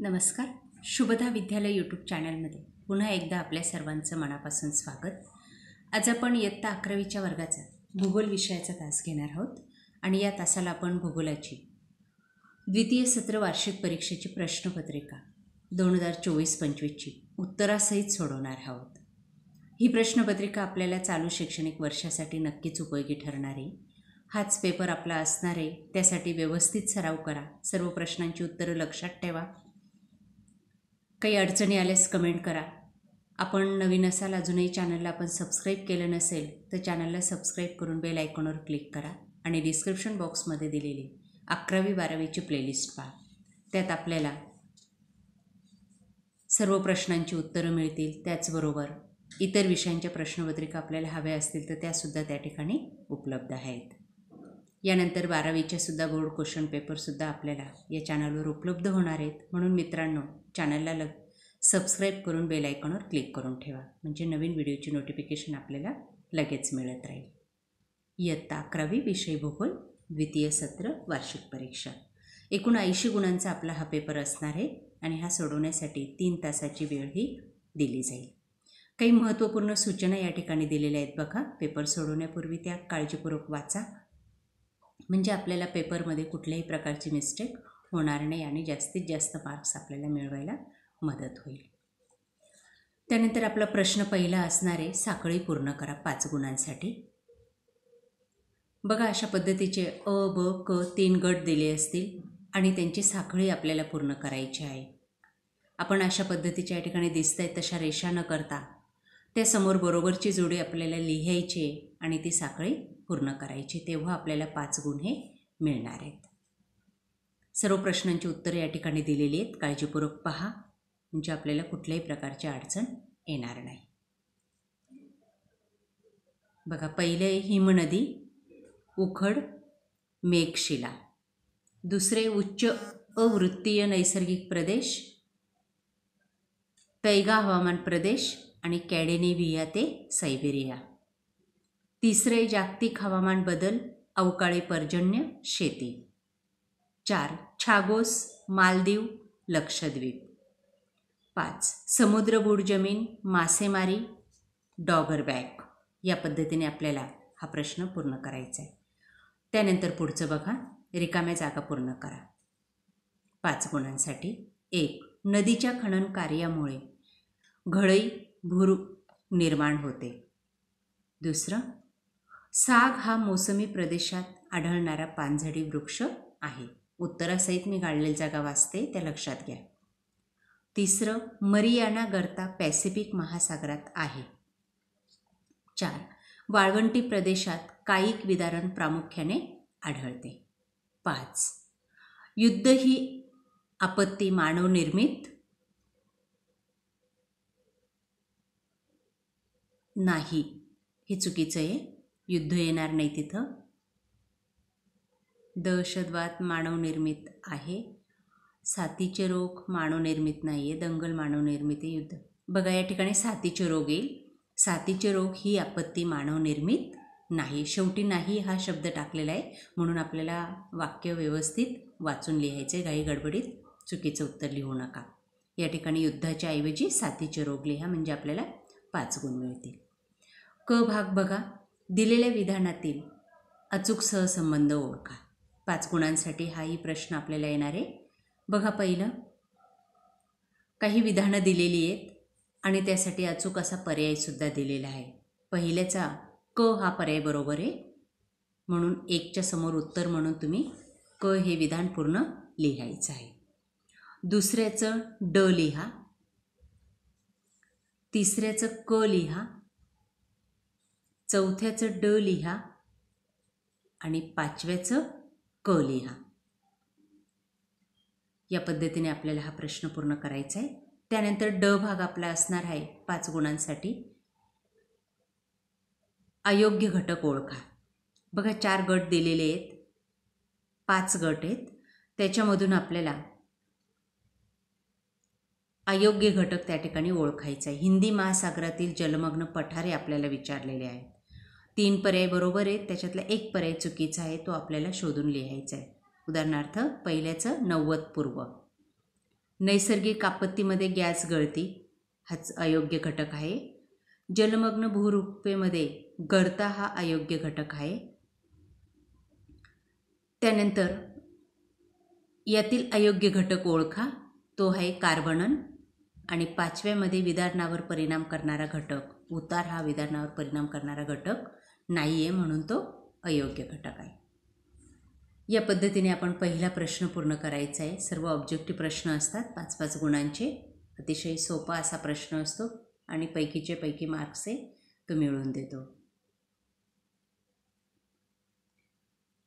नमस्कार. शुभदा विद्यालय यूट्यूब चॅनलमध्ये पुन्हा एकदा आपल्या सर्वांचं मनापासून स्वागत. आज आपण इयत्ता 11वीच्या वर्गाचा भूगोल विषयाचा तास घेणार आहोत आणि या तासाला आपण भूगोलाची द्वितीय सत्र वार्षिक परीक्षेची प्रश्नपत्रिका 2024-25ची उत्तरासहित सोडवणार आहोत. ही प्रश्नपत्रिका आपल्याला चालू शैक्षणिक वर्षासाठी नक्कीच उपयोगी ठरणार आहे. हाच पेपर आपला असणार आहे, त्यासाठी व्यवस्थित सराव करा. सर्व प्रश्नांची उत्तरं लक्षात ठेवा. काही अडचणी आल्यास कमेंट करा. आपण नवीन असाल, अजूनही चॅनलला आपण सबस्क्राईब केलं नसेल तर चॅनलला सबस्क्राईब करून बेल आयकॉनवर क्लिक करा आणि डिस्क्रिप्शन बॉक्समध्ये दिलेली 11वी-12वीची प्लेलिस्ट पहा. त्यात आपल्याला सर्व प्रश्नांची उत्तरं मिळतील. त्याचबरोबर इतर विषयांच्या प्रश्नपत्रिका आपल्याला हव्या असतील तर त्यासुद्धा त्या ठिकाणी उपलब्ध आहेत. यानंतर 12वीच्या सुद्धा बोर्ड क्वेश्चन पेपरसुद्धा आपल्याला या चॅनलवर उपलब्ध होणार आहेत. म्हणून मित्रांनो, चॅनलला सबस्क्राईब करून बेल आयकॉनवर क्लिक करून ठेवा, म्हणजे नवीन व्हिडिओची नोटिफिकेशन आपल्याला लगेच मिळत राहील. इयत्ता 11वी विषय भूगोल द्वितीय सत्र वार्षिक परीक्षा. एकूण 80 गुणांचा आपला हा पेपर असणार आहे आणि हा सोडवण्यासाठी 3 तासाची वेळ ही दिली जाईल. काही महत्त्वपूर्ण सूचना या ठिकाणी दिलेल्या आहेत बघा. पेपर सोडवण्यापूर्वी त्या काळजीपूर्वक वाचा, म्हणजे आपल्याला पेपरमध्ये कुठल्याही प्रकारची मिस्टेक होणार नाही आणि जास्तीत जास्त मार्क्स आपल्याला मिळवायला मदत होईल. त्यानंतर आपला प्रश्न पहिला असणार आहे, साखळी पूर्ण करा 5 गुणांसाठी. बघा, अशा पद्धतीचे अ, ब, क 3 गट दिले असतील आणि त्यांची साखळी आपल्याला पूर्ण करायची आहे. आपण अशा पद्धतीच्या या ठिकाणी दिसत आहेत तशा रेषा न करता त्यासमोर बरोबरची जोडी आपल्याला लिहायची आणि ती साखळी पूर्ण करायची, तेव्हा आपल्याला 5 गुण हे मिळणार आहेत. सर्व प्रश्नांची उत्तरे या ठिकाणी दिलेली आहेत. काळजीपूर्वक पहा, म्हणजे आपल्याला कुठल्याही प्रकारची अडचण येणार नाही. बघा, पहिले हिमनदी, उखड, मेघशिला. दुसरे उच्च अवृत्तीय नैसर्गिक प्रदेश, तैगा हवामान प्रदेश आणि कॅडेनेव्हिया ते सायबेरिया. तिसरे जागतिक हवामान बदल, अवकाळी पर्जन्य, शेती. 4 छागोस, मालदीव, लक्षद्वीप. 5 समुद्रबूड जमीन, मासेमारी, डॉगरबॅक. या पद्धतीने आपल्याला हा प्रश्न पूर्ण करायचा आहे. त्यानंतर पुढचं बघा, रिकाम्या जागा पूर्ण करा 5 गुणांसाठी. 1 नदीच्या खनन कार्यामुळे घळई भूर निर्माण होते. दुसरं, साग हा मोसमी प्रदेशात आढळणारा पानझडी वृक्ष आहे. उत्तरासहित मी गाळलेली जागा वाचते, त्या लक्षात घ्या. तिसरं, मरियाना गर्ता पॅसिफिक महासागरात आहे. 4 वाळवंटी प्रदेशात कायिक विदारण प्रामुख्याने आढळते. 5 युद्ध ही आपत्ती मानवनिर्मित नाही. हे चुकीचं आहे, युद्ध येणार नाही तिथं. दहशतवाद मानवनिर्मित आहे. साथीचे रोग मानवनिर्मित नाही आहे. दंगल मानवनिर्मित आहे. युद्ध बघा, या ठिकाणी साथीचे रोग येईल. साथीचे रोग ही आपत्ती मानवनिर्मित नाही. शेवटी नाही हा शब्द टाकलेला आहे, म्हणून आपल्याला वाक्य व्यवस्थित वाचून लिहायचे. घाई गडबडीत चुकीचं उत्तर लिहू नका. या ठिकाणी युद्धाच्या ऐवजी साथीचे रोग लिहा, म्हणजे आपल्याला 5 गुण मिळतील. क भाग बघा, दिलेल्या विधानातील अचूक सहसंबंध ओळखा. 5 गुणांसाठी हाही प्रश्न आपल्याला येणार आहे. बघा, पहिलं, काही विधानं दिलेली आहेत आणि त्यासाठी अचूक असा पर्यायसुद्धा दिलेला आहे. पहिल्याचा क हा पर्याय बरोबर आहे, म्हणून 1च्या समोर उत्तर म्हणून तुम्ही क हे विधान पूर्ण लिहायचं आहे. दुसऱ्याचं ड लिहा. तिसऱ्याचं क लिहा. चौथ्याचं ड लिहा आणि 5व्याचं क लिहा. या पद्धतीने आपल्याला हा प्रश्न पूर्ण करायचा आहे. त्यानंतर ड भाग आपला असणार आहे 5 गुणांसाठी. अयोग्य घटक ओळखा. बघा, 4 गट दिलेले आहेत, 5 गट आहेत. त्याच्यामधून आपल्याला अयोग्य घटक त्या ठिकाणी ओळखायचा आहे. हिंदी महासागरातील जलमग्न पठारे आपल्याला विचारलेले आहेत. 3 पर्याय बरोबर आहेत, त्याच्यातला 1 पर्याय चुकीचा आहे, तो आपल्याला शोधून लिहायचा आहे. उदाहरणार्थ, पहिल्याचं 90 पूर्व. नैसर्गिक आपत्तीमध्ये गॅस गळती हाच अयोग्य घटक आहे. जलमग्न भूरूपेमध्ये गळता हा अयोग्य घटक आहे. त्यानंतर यातील अयोग्य घटक ओळखा, तो आहे कार्बनन. आणि 5व्यामध्ये विदारणावर परिणाम करणारा घटक, उतार हा विदारणावर परिणाम करणारा घटक नाही आहे, म्हणून तो अयोग्य घटक आहे. या पद्धतीने आपण पहिला प्रश्न पूर्ण करायचा आहे. सर्व ऑब्जेक्टिव्ह प्रश्न असतात 5-5 गुणांचे. अतिशय सोपा असा प्रश्न असतो आणि पैकीचे पैकी मार्क्स आहे तो मिळवून देतो.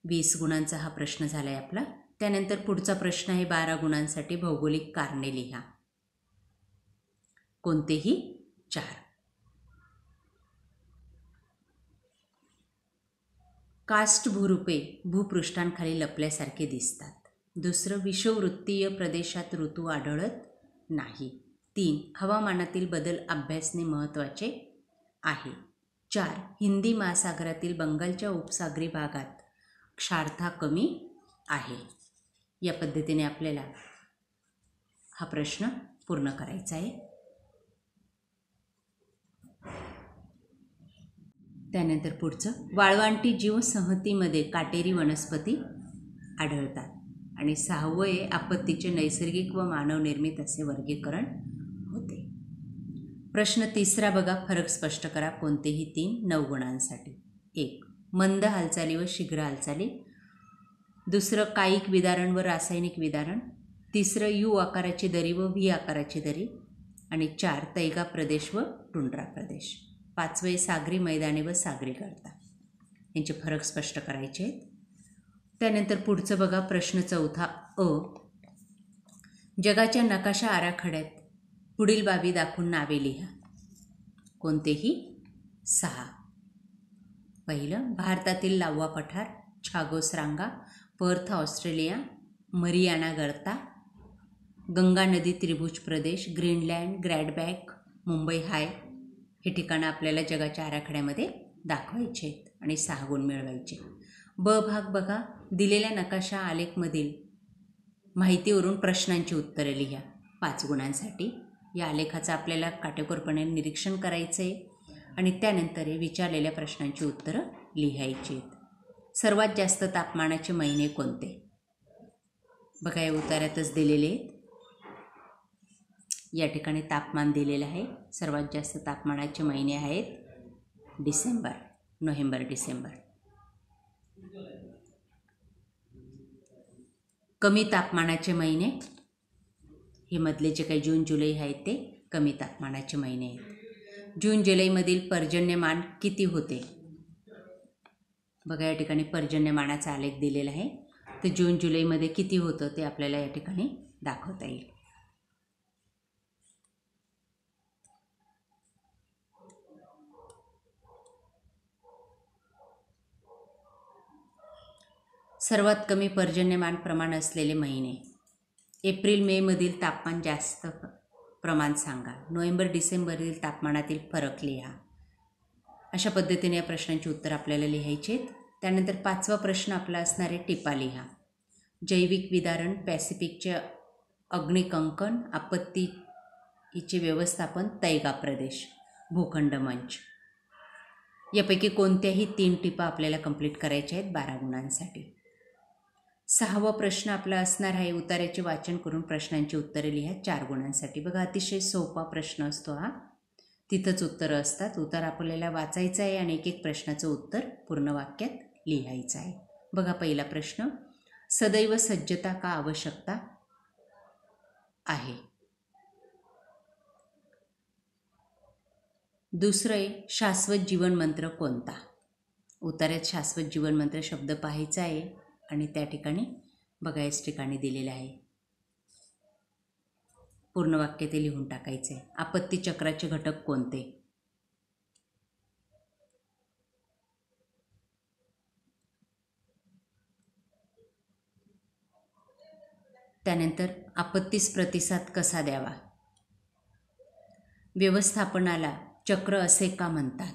20 गुणांचा हा प्रश्न झाला आहे आपला. त्यानंतर पुढचा प्रश्न आहे 12 गुणांसाठी भौगोलिक कारणे लिहा. कोणतेही 4. कास्ट भूरूपे भूपृष्ठांखाली लपल्यासारखे दिसतात. दुसरं, विषुववृत्तीय प्रदेशात ऋतू आढळत नाही. 3, हवामानातील बदल अभ्यासणे महत्त्वाचे आहे. 4, हिंदी महासागरातील बंगालच्या उपसागरी भागात क्षारता कमी आहे. या पद्धतीने आपल्याला हा प्रश्न पूर्ण करायचा आहे. त्यानंतर पुढचं, वाळवंटी जीवसंहतीमध्ये काटेरी वनस्पती आढळतात. आणि 6वं, आपत्तीचे नैसर्गिक व मानवनिर्मित असे वर्गीकरण होते. प्रश्न 3 बघा, फरक स्पष्ट करा. कोणतेही 3, 9 गुणांसाठी. 1, मंद हालचाली व शीघ्र हालचाली. दुसरं, कायिक विदारण व रासायनिक विदारण. तिसरं, यू आकाराची दरी व व्ही आकाराची दरी. आणि 4, तैगा प्रदेश व टुंड्रा प्रदेश. 5वे, सागरी मैदाने व सागरी गर्ता. यांचे फरक स्पष्ट करायचे आहेत. त्यानंतर पुढचं बघा, प्रश्न 4 अ, जगाच्या नकाशा आराखड्यात पुढील बाबी दाखवून नावे लिहा. कोणतेही 6. पहिलं, भारतातील लाव्वा पठार, छागोस रांगा, पर्थ ऑस्ट्रेलिया, मरियाना गर्ता, गंगा नदी त्रिभुज प्रदेश, ग्रीनलँड, ग्रॅडबॅक, मुंबई हाय. हे ठिकाणं आपल्याला जगाच्या आराखड्यामध्ये दाखवायचे आहेत आणि 6 गुण मिळवायचे. ब भाग बघा, दिलेल्या नकाशा आलेखमधील माहितीवरून प्रश्नांची उत्तरे लिहा. 5 गुणांसाठी. या आलेखाचं आपल्याला काटेकोरपणे निरीक्षण करायचं आहे आणि त्यानंतर हे विचारलेल्या प्रश्नांची उत्तरं लिहायची आहेत. सर्वात जास्त तापमानाचे महिने कोणते? बघा, या उतार्यातच दिलेले आहेत. या ठिकाणी तापमान दिलेलं आहे. सर्वात जास्त तापमानाचे महिने आहेत डिसेंबर, नोव्हेंबर, डिसेंबर. कमी तापमानाचे महिने हे मधले जे काही जून जुलै आहेत ते कमी तापमानाचे महिने आहेत. जून जुलैमधील पर्जन्यमान किती होते? बघा, या ठिकाणी पर्जन्यमानाचा आलेख दिलेला आहे. तर जून जुलैमध्ये किती होतं ते आपल्याला या ठिकाणी दाखवता येईल. सर्वात कमी पर्जन्यमान प्रमाण असलेले महिने. एप्रिल मे मधील तापमान जास्त प्रमाण सांगा. नोव्हेंबर डिसेंबरमधील तापमानातील फरक लिहा. अशा पद्धतीने या प्रश्नांची उत्तर आपल्याला लिहायची आहेत. त्यानंतर 5वा प्रश्न आपला असणार आहे टिपा लिहा. जैविक विदारण, पॅसिफिकचे अग्निकंकण, आपत्तीचे व्यवस्थापन, तैगा प्रदेश, भूखंड मंच. यापैकी कोणत्याही 3 टिपा आपल्याला कंप्लीट करायच्या आहेत 12 गुणांसाठी. 6वा प्रश्न आपला असणार आहे उतार्याचे वाचन करून प्रश्नांची उत्तरे लिहा 4 गुणांसाठी. बघा, अतिशय सोपा प्रश्न असतो हा. तिथंच उत्तरं असतात. उतार आपल्याला वाचायचं आहे आणि एक प्रश्नाचं उत्तर पूर्ण वाक्यात लिहायचं आहे. बघा, पहिला प्रश्न, सदैव सज्जता का आवश्यकता आहे? दुसरं आहे, शाश्वत जीवनमंत्र कोणता? उतार्यात शाश्वत जीवनमंत्र शब्द पाहायचा आहे आणि त्या ठिकाणी बघा, याच ठिकाणी दिलेलं आहे. पूर्ण वाक्य ते लिहून टाकायचं आहे. आपत्ती चक्राचे घटक कोणते? त्यानंतर आपत्तीस प्रतिसाद कसा द्यावा? व्यवस्थापनाला चक्र असे का म्हणतात?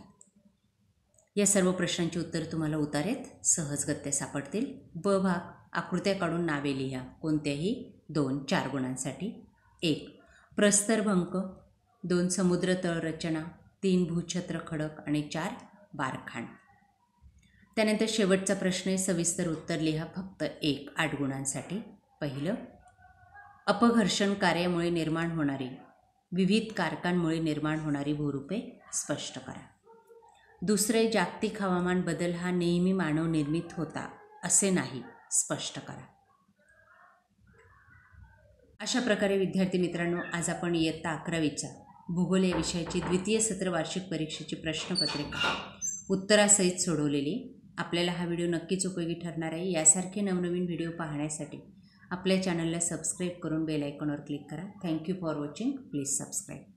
या सर्व प्रश्नांची उत्तर तुम्हाला उतार्यात सहजगत्या सापडतील. ब भाग, आकृत्या काढून नावे लिहा. कोणत्याही 2, 4 गुणांसाठी. 1. प्रस्तरभंक, 2. समुद्र तळ रचना, 3. भूछत्र खडक आणि 4. बारखाण. त्यानंतर शेवटचा प्रश्न आहे, सविस्तर उत्तर लिहा फक्त 1 8 गुणांसाठी. पहिलं, अपघर्षण कार्यामुळे निर्माण होणारी, विविध कारकांमुळे निर्माण होणारी भूरूपे स्पष्ट करा. दुसरे, जागतिक हवामान बदल हा नेहमी मानवनिर्मित होता असे नाही, स्पष्ट करा. अशा प्रकारे विद्यार्थी मित्रांनो, आज आपण इयत्ता 11वीच्या भूगोल या विषयाची द्वितीय सत्र वार्षिक परीक्षेची प्रश्नपत्रिका उत्तरासहित सोडवलेली. आपल्याला हा व्हिडिओ नक्कीच उपयोगी ठरणार आहे. यासारखे नवनवीन व्हिडिओ पाहण्यासाठी आपल्या चॅनलला सबस्क्राईब करून बेल आयकॉनवर क्लिक करा. Thank you for watching. Please subscribe.